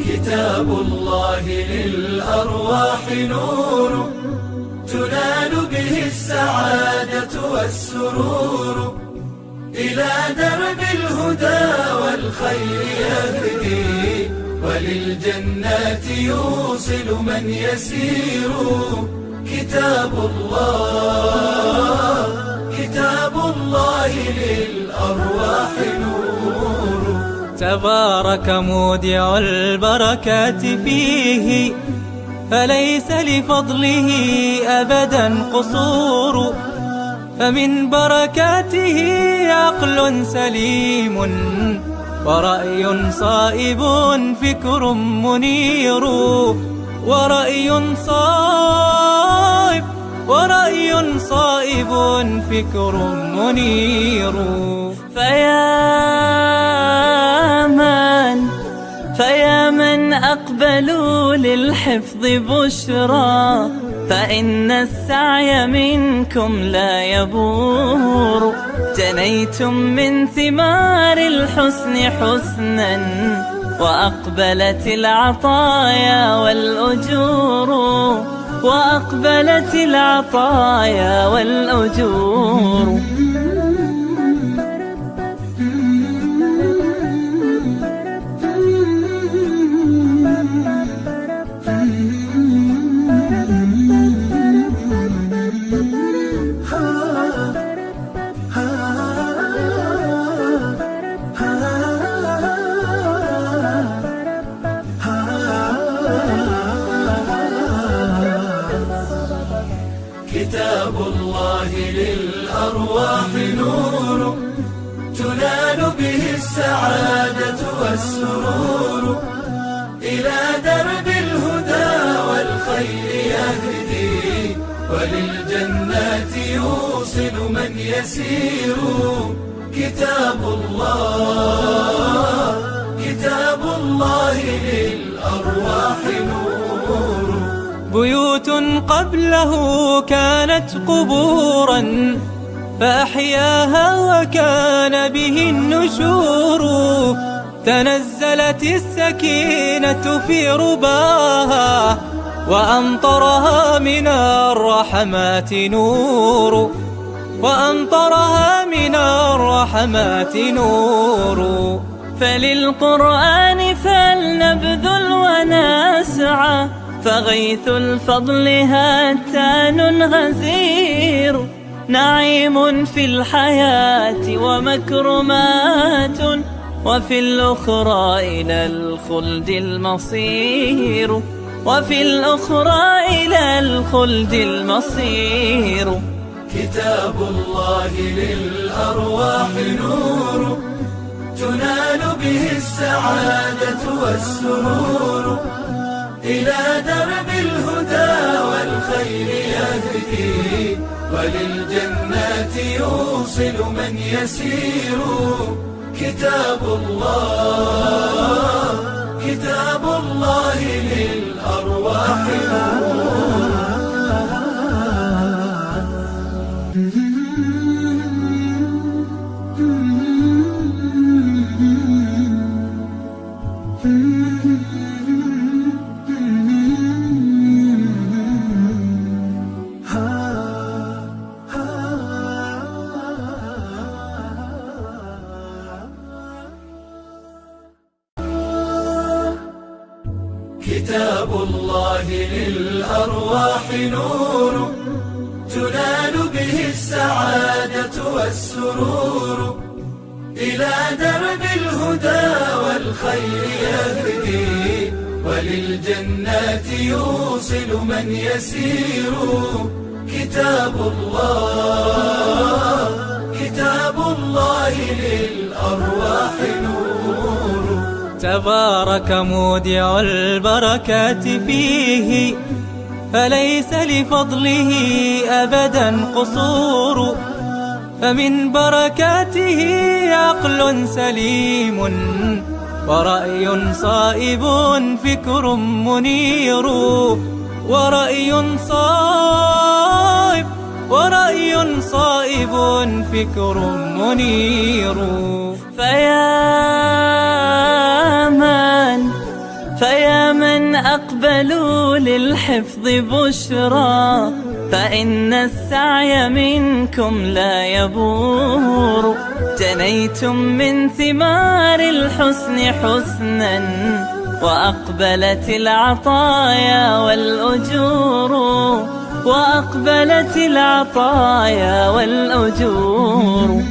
كتاب الله للأرواح نور، تنال به السعادة والسرور، إلى درب الهدى والخير يهدي، وللجنات يوصل من يسير. كتاب الله للأرواح نور. تبارك مودع البركات فيه، فليس لفضله أبدا قصور، فمن بركاته عقل سليم، ورأي صائب فكر منير، ورأي صائب فكر منير. فيا من أقبلوا للحفظ بشرى، فإن السعي منكم لا يبور، جنيتم من ثمار الحسن حسنا، وأقبلت العطايا والأجور، وأقبلت العطايا والأجور. كتاب الله للأرواح نور، تنال به السعادة والسرور، إلى درب الهدى والخير يهدي، وللجنات يوصل من يسير. كتاب الله للأرواح نور. بيوت قبله كانت قبورا، فأحياها وكان به النشور، تنزلت السكينة في رباها، وأمطرها من الرحمات نور، وأمطرها من الرحمات نور. فللقرآن فلنبذل ونسعى، فغيث الفضل هاتان غزير، نعيم في الحياة ومكرمات، وفي الأخرى إلى الخلد المصير، وفي الأخرى إلى الخلد المصير. كتاب الله للأرواح نور، تنال به السعادة والسرور، إلى درب الهدى والخير يهدي، وللجنات يوصل من يسير. كتاب الله للأرواح نور. كتاب الله للأرواح نور، تنال به السعادة والسرور، إلى درب الهدى والخير يهدي، وللجنات يوصل من يسير. كتاب الله للأرواح نور. تبارك مودع البركات فيه، فليس لفضله أبدا قصور، فمن بركاته عقل سليم، ورأي صائب فكر منير، ورأي صائب فكر منير. فيا فاقبلوا للحفظ بشرى، فإن السعي منكم لا يبور. جنيتم من ثمار الحسن حسنا، وأقبلت العطايا والأجور، وأقبلت العطايا والأجور.